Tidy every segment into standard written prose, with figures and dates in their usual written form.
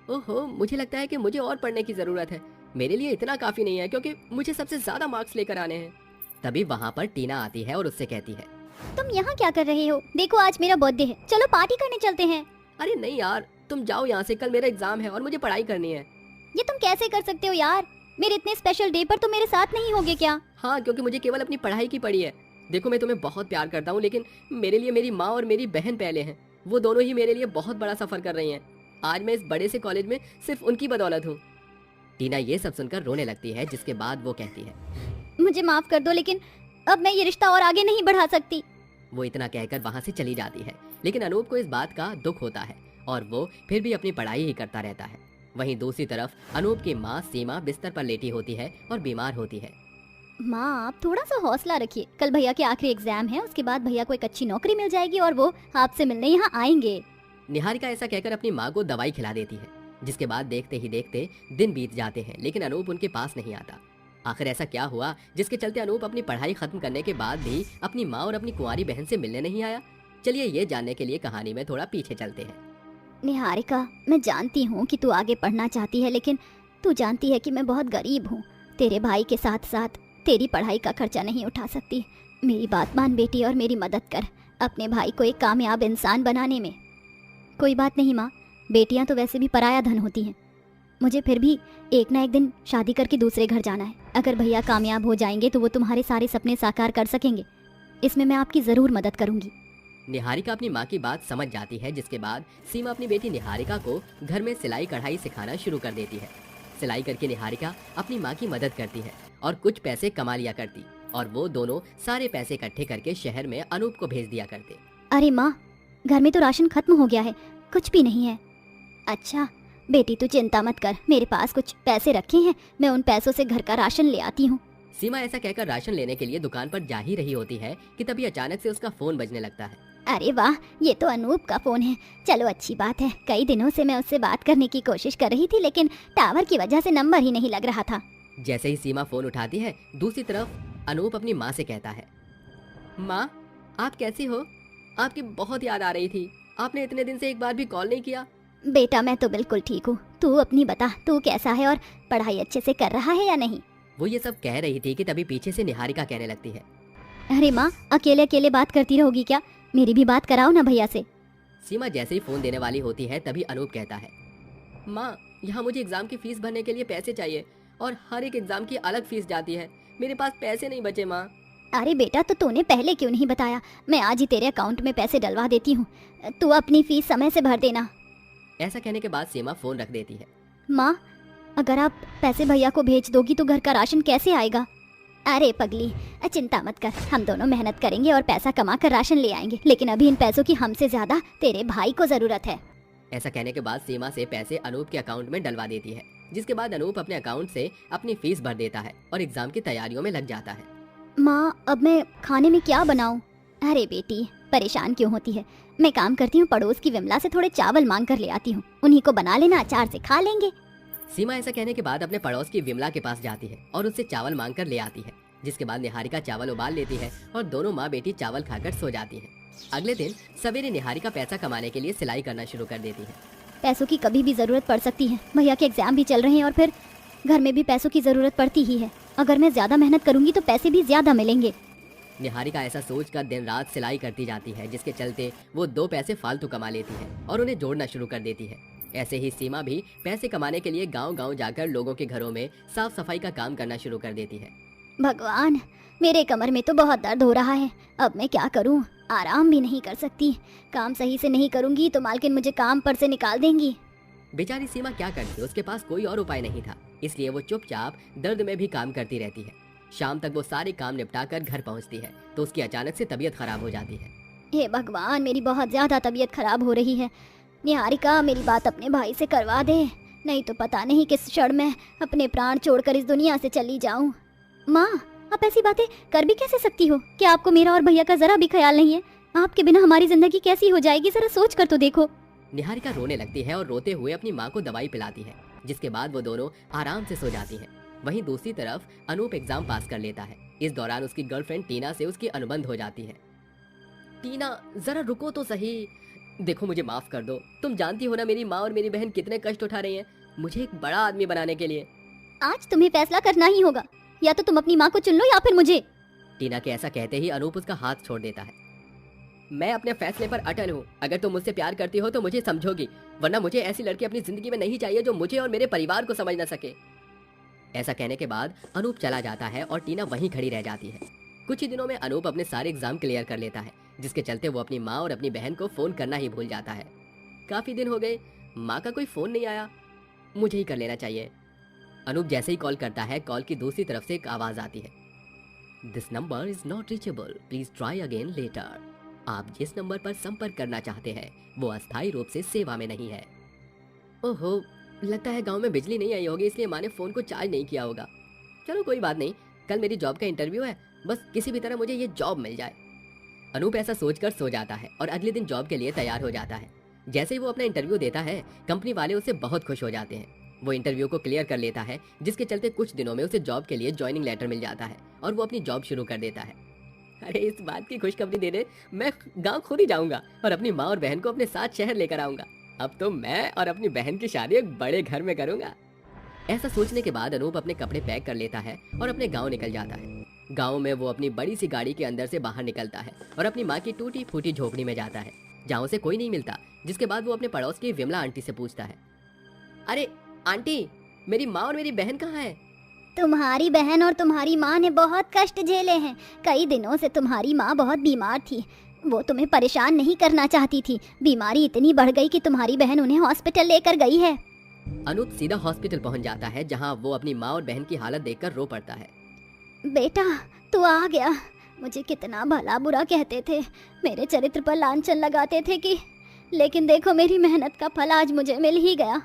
ओहो, मुझे लगता है कि मुझे और पढ़ने की जरूरत है। मेरे लिए इतना काफी नहीं है क्योंकि मुझे सबसे ज्यादा मार्क्स लेकर आने हैं। तभी वहाँ पर टीना आती है और उससे कहती है, तुम यहाँ क्या कर रहे हो? देखो आज मेरा बर्थडे है, चलो पार्टी करने चलते हैं। अरे नहीं यार, तुम जाओ यहाँ से, कल मेरा एग्जाम है और मुझे पढ़ाई करनी है। ये तुम कैसे कर सकते हो यार? मेरे इतने स्पेशल डे पर तुम मेरे साथ नहीं होगे क्या? हाँ, क्योंकि मुझे केवल अपनी पढ़ाई की पड़ी है। देखो, मैं तुम्हें बहुत प्यार करता हूँ, लेकिन मेरे लिए मेरी माँ और मेरी बहन पहले हैं। वो दोनों ही मेरे लिए बहुत बड़ा सफर कर रही हैं। आज मैं इस बड़े से कॉलेज में सिर्फ उनकी बदौलत हूँ। टीना ये सब सुनकर रोने लगती है, जिसके बाद वो कहती है, मुझे माफ कर दो, लेकिन अब मैं ये रिश्ता और आगे नहीं बढ़ा सकती। वो इतना कहकर वहाँ से चली जाती है। लेकिन अनूप को इस बात का दुख होता है और वो फिर भी अपनी पढ़ाई ही करता रहता है। वहीं दूसरी तरफ अनूप की माँ सीमा बिस्तर पर लेटी होती है और बीमार होती है। माँ, आप थोड़ा सा हौसला रखिए। कल भैया के आखिरी एग्जाम है, उसके बाद भैया को एक अच्छी नौकरी मिल जाएगी और वो आपसे मिलने यहाँ आएंगे। निहारिका ऐसा कहकर अपनी माँ को दवाई खिला देती है, जिसके बाद देखते ही देखते दिन बीत जाते हैं, लेकिन अनूप उनके पास नहीं आता। आखिर ऐसा क्या हुआ जिसके चलते अनूप अपनी पढ़ाई खत्म करने के बाद भी अपनी माँ और अपनी कुंवारी बहन से मिलने नहीं आया? चलिए ये जानने के लिए कहानी में थोड़ा पीछे चलते हैं। निहारिका, मैं जानती हूँ कि तू आगे पढ़ना चाहती है, लेकिन तू जानती है कि मैं बहुत गरीब हूँ। तेरे भाई के साथ साथ तेरी पढ़ाई का खर्चा नहीं उठा सकती। मेरी बात मान बेटी और मेरी मदद कर अपने भाई को एक कामयाब इंसान बनाने में। कोई बात नहीं माँ, बेटियाँ तो वैसे भी पराया धन होती हैं। मुझे फिर भी एक ना एक दिन शादी करके दूसरे घर जाना है। अगर भैया कामयाब हो जाएंगे तो वो तुम्हारे सारे सपने साकार कर सकेंगे। इसमें मैं आपकी ज़रूर मदद करूँगी। निहारिका अपनी माँ की बात समझ जाती है, जिसके बाद सीमा अपनी बेटी निहारिका को घर में सिलाई कढ़ाई सिखाना शुरू कर देती है। सिलाई करके निहारिका अपनी माँ की मदद करती है और कुछ पैसे कमा लिया करती, और वो दोनों सारे पैसे इकट्ठे करके शहर में अनूप को भेज दिया करते। अरे माँ, घर में तो राशन खत्म हो गया है, कुछ भी नहीं है। अच्छा बेटी, तू चिंता मत कर, मेरे पास कुछ पैसे रखे हैं, मैं उन पैसों से घर का राशन ले आती हूँ। सीमा ऐसा कहकर राशन लेने के लिए दुकान पर जा ही रही होती है कि तभी अचानक से उसका फोन बजने लगता है। अरे वाह, ये तो अनूप का फोन है। चलो अच्छी बात है, कई दिनों से मैं उससे बात करने की कोशिश कर रही थी, लेकिन टावर की वजह से नंबर ही नहीं लग रहा था। जैसे ही सीमा फोन उठाती है, दूसरी तरफ अनूप अपनी माँ से कहता है, माँ आप कैसी हो? आपकी बहुत याद आ रही थी। आपने इतने दिन से एक बार भी कॉल नहीं किया। बेटा मैं तो बिल्कुल ठीक हूँ, तू अपनी बता, तू कैसा है और पढ़ाई अच्छे से कर रहा है या नहीं? वो ये सब कह रही थी कि तभी पीछे से निहारिका कहने लगती है, अरे माँ, अकेले अकेले बात करती रहोगी क्या? मेरी भी बात कराओ ना भैया से। सीमा जैसे ही फोन देने वाली होती है तभी अनूप कहता है, माँ यहाँ मुझे एग्जाम की फीस भरने के लिए पैसे चाहिए और हर एक एग्जाम की अलग फीस जाती है। मेरे पास पैसे नहीं बचे माँ। अरे बेटा, तो तूने पहले क्यों नहीं बताया? मैं आज ही तेरे अकाउंट में पैसे डलवा देती हूँ, तू अपनी फीस समय से भर देना। ऐसा कहने के बाद सीमा फोन रख देती है। माँ, अगर आप पैसे भैया को भेज दोगी तो घर का राशन कैसे आएगा? अरे पगली, चिंता मत कर, हम दोनों मेहनत करेंगे और पैसा कमा कर राशन ले आएंगे, लेकिन अभी इन पैसों की हमसे ज्यादा तेरे भाई को जरूरत है। ऐसा कहने के बाद सीमा से पैसे अनूप के अकाउंट में डलवा देती है, जिसके बाद अनूप अपने अकाउंट से अपनी फीस भर देता है और एग्जाम की तैयारियों में लग जाता है। माँ, अब मैं खाने में क्या बनाऊँ? अरे बेटी, परेशान क्यों होती है? मैं काम करती हूँ, पड़ोस की विमला से थोड़े चावल मांग कर ले आती हूँ, उन्हीं को बना लेना, अचार से खा लेंगे। सीमा ऐसा कहने के बाद अपने पड़ोस की विमला के पास जाती है और उससे चावल मांग कर ले आती है, जिसके बाद निहारिका चावल उबाल लेती है और दोनों माँ बेटी चावल खाकर सो जाती है। अगले दिन सवेरे निहारिका पैसा कमाने के लिए सिलाई करना शुरू कर देती है। पैसों की कभी भी जरूरत पड़ सकती है, भैया के एग्जाम भी चल रहे हैं और फिर घर में भी पैसों की जरूरत पड़ती ही है। अगर मैं ज्यादा मेहनत करूंगी तो पैसे भी ज्यादा मिलेंगे। निहारिका ऐसा सोचकर दिन रात सिलाई करती जाती है, जिसके चलते वो 2 पैसे फालतू कमा लेती है और उन्हें जोड़ना शुरू कर देती है। ऐसे ही सीमा भी पैसे कमाने के लिए गांव-गांव जाकर लोगों के घरों में साफ सफाई का काम करना शुरू कर देती है। भगवान, मेरे कमर में तो बहुत दर्द हो रहा है, अब मैं क्या करूं? आराम भी नहीं कर सकती, काम सही से नहीं करूंगी तो मालकिन मुझे काम पर से निकाल देंगी। बेचारी सीमा क्या करती, उसके पास कोई और उपाय नहीं था, इसलिए वो चुपचाप दर्द में भी काम करती रहती है। शाम तक वो सारे काम निपटाकर घर पहुंचती है तो उसकी अचानक से तबीयत खराब हो जाती है। हे भगवान, मेरी बहुत ज्यादा तबीयत खराब हो रही है। निहारिका, मेरी बात अपने भाई से करवा दे, नहीं तो पता नहीं किस क्षण में अपने प्राण छोड़कर इस दुनिया से चली जाऊं। माँ, आप ऐसी बातें कर भी कैसे सकती हो? क्या आपको मेरा और भैया का जरा भी ख्याल नहीं है? आपके बिना हमारी जिंदगी कैसी हो जाएगी, जरा सोच कर तो देखो। निहारिका रोने लगती है और रोते हुए अपनी माँ को दवाई पिलाती है, जिसके बाद वो दोनों आराम से सो जाती हैं। वहीं दूसरी तरफ अनूप एग्जाम पास कर लेता है। इस दौरान उसकी गर्लफ्रेंड टीना से उसकी अनुबंध हो जाती है। टीना, जरा रुको तो सही, देखो मुझे माफ कर दो, तुम जानती हो ना मेरी माँ और मेरी बहन कितने कष्ट उठा रही हैं मुझे एक बड़ा आदमी बनाने के लिए। आज तुम्हें फैसला करना ही होगा, या तो तुम अपनी माँ को चुन लो या फिर मुझे। टीना के ऐसा कहते ही अनूप उसका हाथ छोड़ देता है। मैं अपने फैसले पर अटल हूँ, अगर तुम मुझसे प्यार करती हो तो मुझे समझोगी, वरना मुझे ऐसी लड़की अपनी जिंदगी में नहीं चाहिए जो मुझे और मेरे परिवार को समझ न सके। ऐसा कहने के बाद अनूप चला जाता है और टीना वहीं खड़ी रह जाती है। कुछ ही दिनों में अनूप अपने सारे एग्जाम क्लियर कर लेता है, जिसके चलते वो अपनी माँ और अपनी बहन को फोन करना ही भूल जाता है। काफी दिन हो गए, माँ का कोई फोन नहीं आया, मुझे ही कर लेना चाहिए। अनूप जैसे ही कॉल करता है, कॉल की दूसरी तरफ से एक आवाज आती है, this number is not reachable, please try again later. आप जिस नंबर पर संपर्क करना चाहते हैं वो अस्थायी रूप से सेवा में नहीं है। ओहो, लगता है गांव में बिजली नहीं आई होगी, इसलिए माँ ने फोन को चार्ज नहीं किया होगा। चलो कोई बात नहीं, कल मेरी जॉब का इंटरव्यू है, बस किसी भी तरह मुझे ये जॉब मिल जाए। अनूप ऐसा सोचकर सो जाता है और अगले दिन जॉब के लिए तैयार हो जाता है। जैसे ही वो अपना इंटरव्यू देता है, कंपनी वाले उससे बहुत खुश हो जाते हैं। वो इंटरव्यू को क्लियर कर लेता है, जिसके चलते कुछ दिनों में उसे जॉब के लिए ज्वाइनिंग लेटर मिल जाता है और वो अपनी जॉब शुरू कर देता है। अरे इस बात की खुशखबरी देने मैं गांव खुद ही जाऊंगा और अपनी माँ और बहन को अपने साथ शहर लेकर आऊंगा। अब तो मैं और अपनी बहन की शादी एक बड़े घर में करूंगा। ऐसा सोचने के बाद अनूप अपने कपड़े पैक कर लेता है और अपने गांव निकल जाता है। गांव में वो अपनी बड़ी सी गाड़ी के अंदर से बाहर निकलता है और अपनी माँ की टूटी फूटी झोपड़ी में जाता है, जहाँ उसे कोई नहीं मिलता। जिसके बाद वो अपने पड़ोस की विमला आंटी से पूछता है, अरे आंटी, मेरी माँ और मेरी बहन कहाँ है? तुम्हारी बहन और तुम्हारी माँ ने बहुत कष्ट झेले हैं। कई दिनों से तुम्हारी माँ बहुत बीमार थी, वो तुम्हें परेशान नहीं करना चाहती थी। बीमारी इतनी बढ़ गई कि तुम्हारी बहन उन्हें हॉस्पिटल लेकर गई है। अनूप सीधा हॉस्पिटल पहुंच जाता है, जहां वो अपनी माँ और बहन की हालत देखकर रो पड़ता है। बेटा, तू आ गया। मुझे कितना भला बुरा कहते थे, मेरे चरित्र पर लांछन लगाते थे कि, लेकिन देखो मेरी मेहनत का फल आज मुझे मिल ही गया।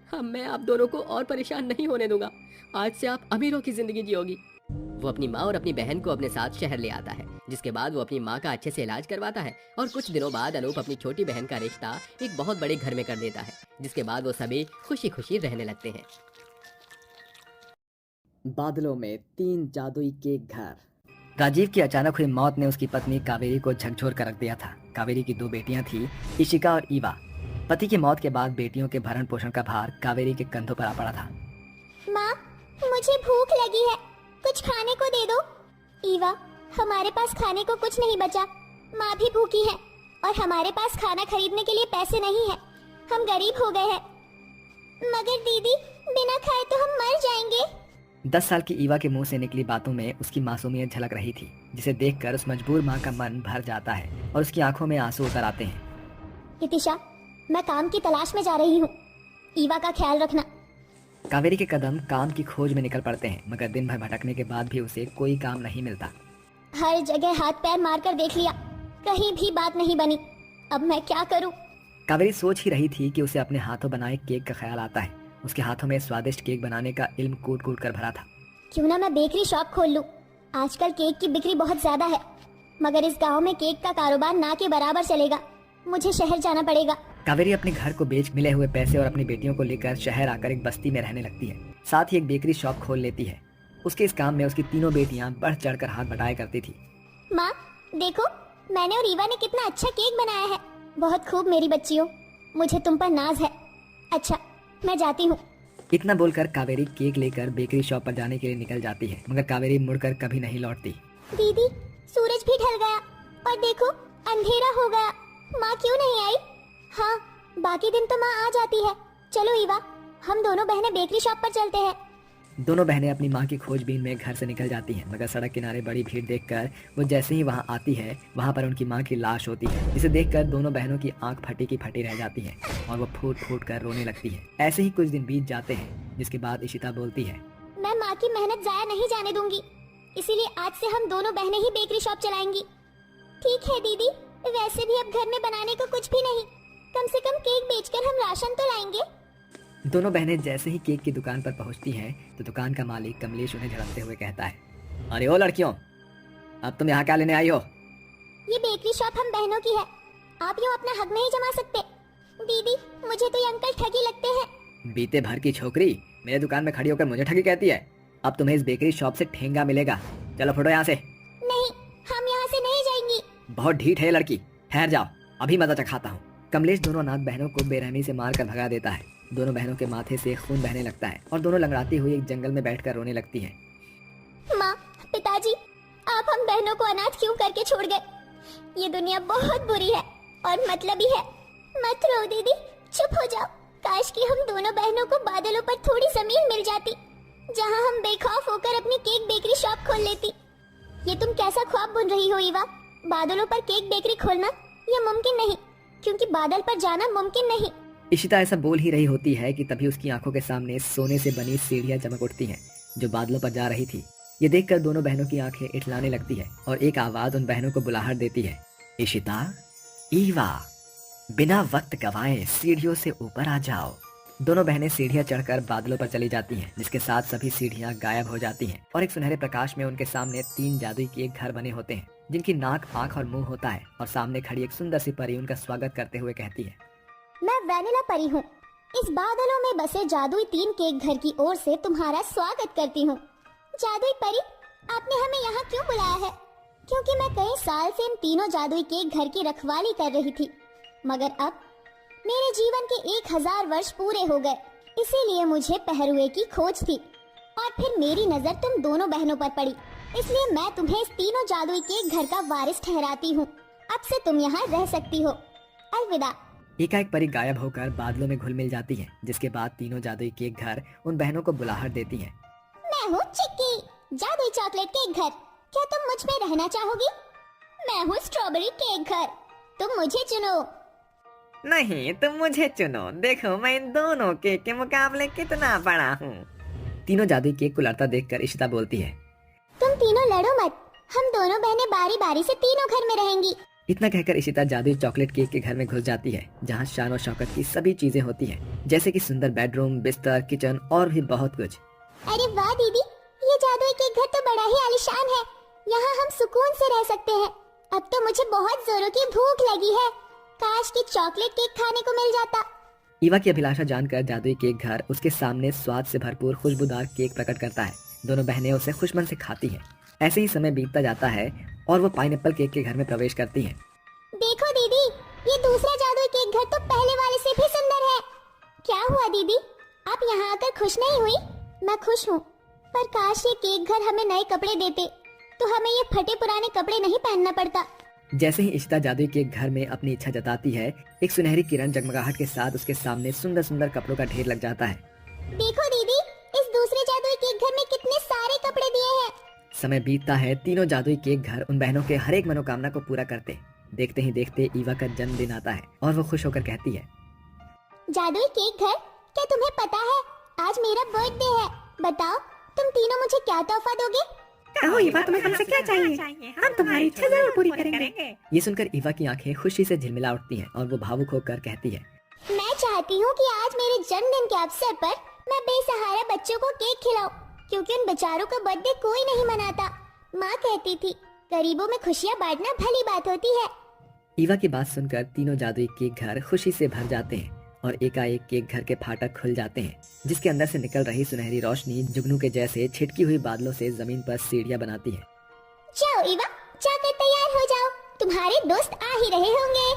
हाँ, मैं आप दोनों को और परेशान नहीं होने दूंगा। आज से आप अमीरों की जिंदगी जियोगी। वो अपनी माँ और अपनी बहन को अपने साथ शहर ले आता है, जिसके बाद वो अपनी माँ का अच्छे से इलाज करवाता है और कुछ दिनों बाद अनूप अपनी छोटी बहन का रिश्ता एक बहुत बड़े घर में कर देता है, जिसके बाद वो सभी खुशी खुशी रहने लगते हैं। बादलों में 3 जादुई के घर। राजीव की अचानक हुई मौत ने उसकी पत्नी कावेरी को झकझोर कर रख दिया था। कावेरी की 2 बेटियां थी, इशिका और ईवा। पति की मौत के बाद बेटियों के भरण पोषण का भार कावेरी के कंधों पर आ पड़ा था। माँ, मुझे भूख लगी है, कुछ खाने को दे दो। ईवा, हमारे पास खाने को कुछ नहीं बचा, माँ भी भूखी है और हमारे पास खाना खरीदने के लिए पैसे नहीं है, हम गरीब हो गए हैं। मगर दीदी, बिना खाए तो हम मर जाएंगे। 10 साल की ईवा के मुंह से निकली बातों में उसकी मासूमियत झलक रही थी, जिसे देखकर उस मजबूर माँ का मन भर जाता है और उसकी आंखों में आंसू उतर आते हैं। इतिशा, मैं काम की तलाश में जा रही हूँ, ईवा का ख्याल रखना। कावेरी के कदम काम की खोज में निकल पड़ते हैं, मगर दिन भर भटकने के बाद भी उसे कोई काम नहीं मिलता। हर जगह हाथ पैर मारकर देख लिया, कहीं भी बात नहीं बनी। अब मैं क्या करूँ? कावेरी सोच ही रही थी कि उसे अपने हाथों बनाए केक का ख्याल आता है। उसके हाथों में स्वादिष्ट केक बनाने का इल्म कूट कूट कर भरा था। क्यों ना मैं बेकरी शॉप खोल लूं? आजकल केक की बिक्री बहुत ज्यादा है, मगर इस गांव में केक का कारोबार ना के बराबर चलेगा। मुझे शहर जाना पड़ेगा। कावेरी अपने घर को बेच मिले हुए पैसे और अपनी बेटियों को लेकर शहर आकर एक बस्ती में रहने लगती है। साथ ही एक बेकरी शॉप खोल लेती है। उसके इस काम में उसकी तीनों बेटियां बढ़ चढ़कर हाथ बटाया करती थी। माँ, देखो मैंने और ईवा ने कितना अच्छा केक बनाया है। बहुत खूब मेरी बच्चियों, मुझे तुम पर नाज है। अच्छा, मैं जाती हूँ। इतना बोलकर कावेरी केक लेकर बेकरी शॉप पर जाने के लिए निकल जाती है, मगर कावेरी मुड़कर कभी नहीं लौटती। दीदी, सूरज भी ढल गया और देखो अंधेरा हो गया। माँ क्यों नहीं आई? हाँ, बाकी दिन तो माँ आ जाती है। चलो ईवा, हम दोनों बहनें बेकरी शॉप पर चलते हैं। दोनों बहनें अपनी माँ की खोजबीन में घर से निकल जाती हैं, मगर सड़क किनारे बड़ी भीड़ देखकर वो जैसे ही वहाँ आती है, वहाँ पर उनकी माँ की लाश होती है, जिसे देखकर दोनों बहनों की आंख फटी की फटी रह जाती है और वो फूट फूट कर रोने लगती है। ऐसे ही कुछ दिन बीत जाते हैं, जिसके बाद इशिता बोलती है, मैं माँ की मेहनत जाया नहीं जाने दूंगी, इसीलिए आज से हम दोनों बहनें ही बेकरी शॉप चलाएंगी। ठीक है दीदी, वैसे भी अब घर में बनाने को कुछ भी नहीं, कम से कम केक बेचकर हम राशन तो लाएंगे। दोनों बहनें जैसे ही केक की दुकान पर पहुंचती हैं, तो दुकान का मालिक कमलेश उन्हें झड़कते हुए कहता है, अरे ओ लड़कियों, अब तुम यहाँ क्या लेने आई हो? ये बेकरी शॉप हम बहनों की है, आप यूँ अपना हक नहीं जमा सकते। दीदी, मुझे तो ये अंकल ठगी लगते हैं। बीते भर की छोकरी मेरे दुकान में खड़ी होकर मुझे ठगी कहती है। अब तुम्हें इस बेकरी शॉप से ठेंगा मिलेगा। चलो फुटो यहाँ से। नहीं, हम यहाँ से नहीं जाएंगी। बहुत ढीठ है लड़की, ठहर जाओ, अभी मजा चखाता हूँ। कमलेश दोनों अनाथ बहनों को बेरहमी से मारकर भगा देता है। दोनों बहनों के माथे से खून बहने लगता है और दोनों लंगड़ाती हुई एक जंगल में बैठकर रोने लगती हैं। माँ, पिताजी, आप हम बहनों को अनाथ क्यों करके छोड़ गए? ये दुनिया बहुत बुरी है और मतलबी है। मत रो दीदी, चुप हो जाओ। काश कि हम दोनों बहनों को बादलों पर थोड़ी जमीन मिल जाती, जहाँ हम बेखौफ होकर अपनी केक बेकरी शॉप खोल लेती। ये तुम कैसा ख्वाब बुन रही हो ईवा? बादलों पर केक बेकरी खोलना ये मुमकिन नहीं, क्योंकि बादल पर जाना मुमकिन नहीं। इशिता ऐसा बोल ही रही होती है कि तभी उसकी आंखों के सामने सोने से बनी सीढ़ियां चमक उठती हैं, जो बादलों पर जा रही थी। ये देखकर दोनों बहनों की आंखें इठलाने लगती है और एक आवाज उन बहनों को बुलाहट देती है। इशिता, ईवा, बिना वक्त गवाए सीढ़ियों से ऊपर आ जाओ। दोनों बहनें सीढ़ियां चढ़कर बादलों पर चली जाती हैं, जिसके साथ सभी सीढ़ियां गायब हो जाती हैं और एक सुनहरे प्रकाश में उनके सामने 3 जादुई के घर बने होते हैं, जिनकी नाक, आंख और मुंह होता है। और सामने खड़ी एक सुंदर सी परी उनका स्वागत करते हुए कहती है, मैं वैनिला परी हूँ। इस बादलों में बसे जादुई 3 केक घर की ओर से तुम्हारा स्वागत करती हूँ। जादुई परी, आपने हमें यहाँ क्यों बुलाया है? क्योंकि मैं कई साल से इन तीनों जादुई केक घर की रखवाली कर रही थी, मगर अब मेरे जीवन के 1000 वर्ष पूरे हो गए, इसीलिए मुझे पहरुए की खोज थी। और फिर मेरी नजर तुम दोनों बहनों पर पड़ी, इसलिए मैं तुम्हें इस तीनों जादुई केक घर का वारिस ठहराती हूँ। अब से तुम यहाँ रह सकती हो। अलविदा। एकाएक परी गायब होकर बादलों में घुल मिल जाती है, जिसके बाद तीनों जादुई केक घर उन बहनों को बुलाहट देती हैं। मैं हूँ चिक्की, जादुई चॉकलेट केक घर। क्या तुम मुझ में रहना चाहोगी? मैं हूँ स्ट्रॉबेरी केक घर, तुम मुझे चुनो। नहीं, तुम मुझे चुनो। देखो मैं इन दोनों केक के मुकाबले कितना बड़ा हूँ। तीनों जादुई केक को लड़ता देखकर इशिता बोलती है, तुम तीनों लड़ो मत, हम दोनों बहनें बारी बारी से तीनों घर में रहेंगी। इतना कहकर इशिता जादुई चॉकलेट केक के घर में घुस जाती है, जहाँ शान और शौकत की सभी चीजें होती हैं, जैसे कि सुंदर बेडरूम, बिस्तर, किचन और भी बहुत कुछ। अरे वाह दीदी, ये जादुई केक घर तो बड़ा ही आलीशान है। यहाँ हम सुकून से रह सकते हैं। अब तो मुझे बहुत जोरों की भूख लगी है, काश कि चॉकलेट केक खाने को मिल जाता। ईवा की अभिलाषा जानकर जादुई केक घर उसके सामने स्वाद से भरपूर खुशबूदार केक प्रकट करता है। दोनों बहनें उसे खुशमन से खाती हैं। ऐसे ही समय बीतता जाता है और वो पाइनएप्पल केक के घर में प्रवेश करती हैं। देखो दीदी, ये दूसरा जादुई केक घर तो पहले वाले से भी सुंदर है। क्या हुआ दीदी, आप यहाँ आकर खुश नहीं हुई? मैं खुश हूँ, पर काश ये केक घर हमें नए कपड़े देते, तो हमें ये फटे पुराने कपड़े नहीं पहनना पड़ता। जैसे ही इशिता जादुई केक घर में अपनी इच्छा जताती है, एक सुनहरी किरण जगमगाहट के साथ उसके सामने सुंदर सुंदर कपड़ों का ढेर लग जाता है। देखो दीदी, इस दूसरे जादुई केक घर में कितने सारे कपड़े दिए हैं। समय बीतता है, तीनों जादुई केक घर उन बहनों के हर एक मनोकामना को पूरा करते। देखते ही देखते ईवा का जन्मदिन आता है और वो खुश होकर कहती है, जादुई केक घर, क्या तुम्हें पता है आज मेरा बर्थडे है? बताओ तुम तीनों मुझे क्या तोहफा दोगे? कहो ईवा, तुम्हें हमसे क्या चाहिए? हम तुम्हारी इच्छा जरूर पूरी करेंगे। ये सुनकर ईवा की आंखें खुशी से झिलमिला उठती हैं और वो भावुक होकर कहती है, मैं चाहती हूँ कि आज मेरे जन्मदिन के अवसर पर मैं बेसहारा बच्चों को केक खिलाऊं, क्योंकि उन बेचारों का बर्थडे कोई नहीं मनाता। माँ कहती थी गरीबों में खुशियाँ बांटना भली बात होती है। ईवा की बात सुनकर तीनों जादुई केक घर खुशी से भर जाते हैं और एकाएक केक घर के फाटक खुल जाते हैं, जिसके अंदर से निकल रही सुनहरी रोशनी जुगनू के जैसे छिटकी हुई बादलों से जमीन पर सीढ़ियां बनाती है। जाओ ईवा, जाकर तैयार हो जाओ, तुम्हारे दोस्त आ ही रहे होंगे।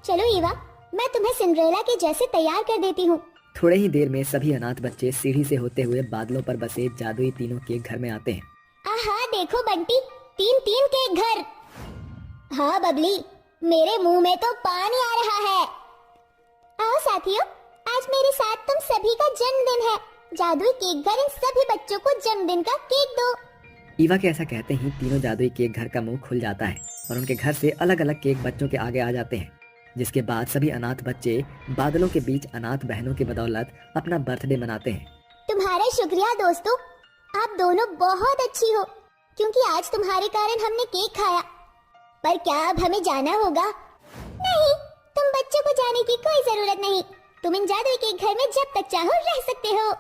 चलो ईवा, मैं तुम्हें सिंड्रेला के जैसे तैयार कर देती हूँ। थोड़े ही देर में सभी अनाथ बच्चे सीढ़ी से होते हुए बादलों पर बसे जादुई तीनों केक घर में आते हैं। आहा देखो बंटी, 3-3 केक घर। हाँ बबली, मेरे मुंह में तो पानी आ रहा है। आओ साथियों, आज मेरे साथ तुम सभी का जन्मदिन है। जादुई केक घर इन सभी बच्चों को जन्मदिन का केक दो। ईवा के ऐसा कहते ही तीनों जादुई केक घर का मुंह खुल जाता है और उनके घर से अलग अलग केक बच्चों के आगे आ जाते हैं, जिसके बाद सभी अनाथ बच्चे बादलों के बीच अनाथ बहनों की बदौलत अपना बर्थडे मनाते हैं। तुम्हारा शुक्रिया दोस्तों, आप दोनों बहुत अच्छी हो, क्योंकि आज तुम्हारे कारण हमने केक खाया। पर क्या अब हमें जाना होगा? नहीं, तुम बच्चों को जाने की कोई जरूरत नहीं। तुम इन जादुई केक घर में जब तक चाहो रह सकते हो।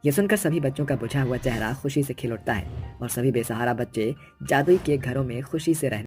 ये सुनकर सभी बच्चों का बुझा हुआ चेहरा खुशी से खिल उठता है और सभी बेसहारा बच्चे जादुई केक घरों में खुशी से रहने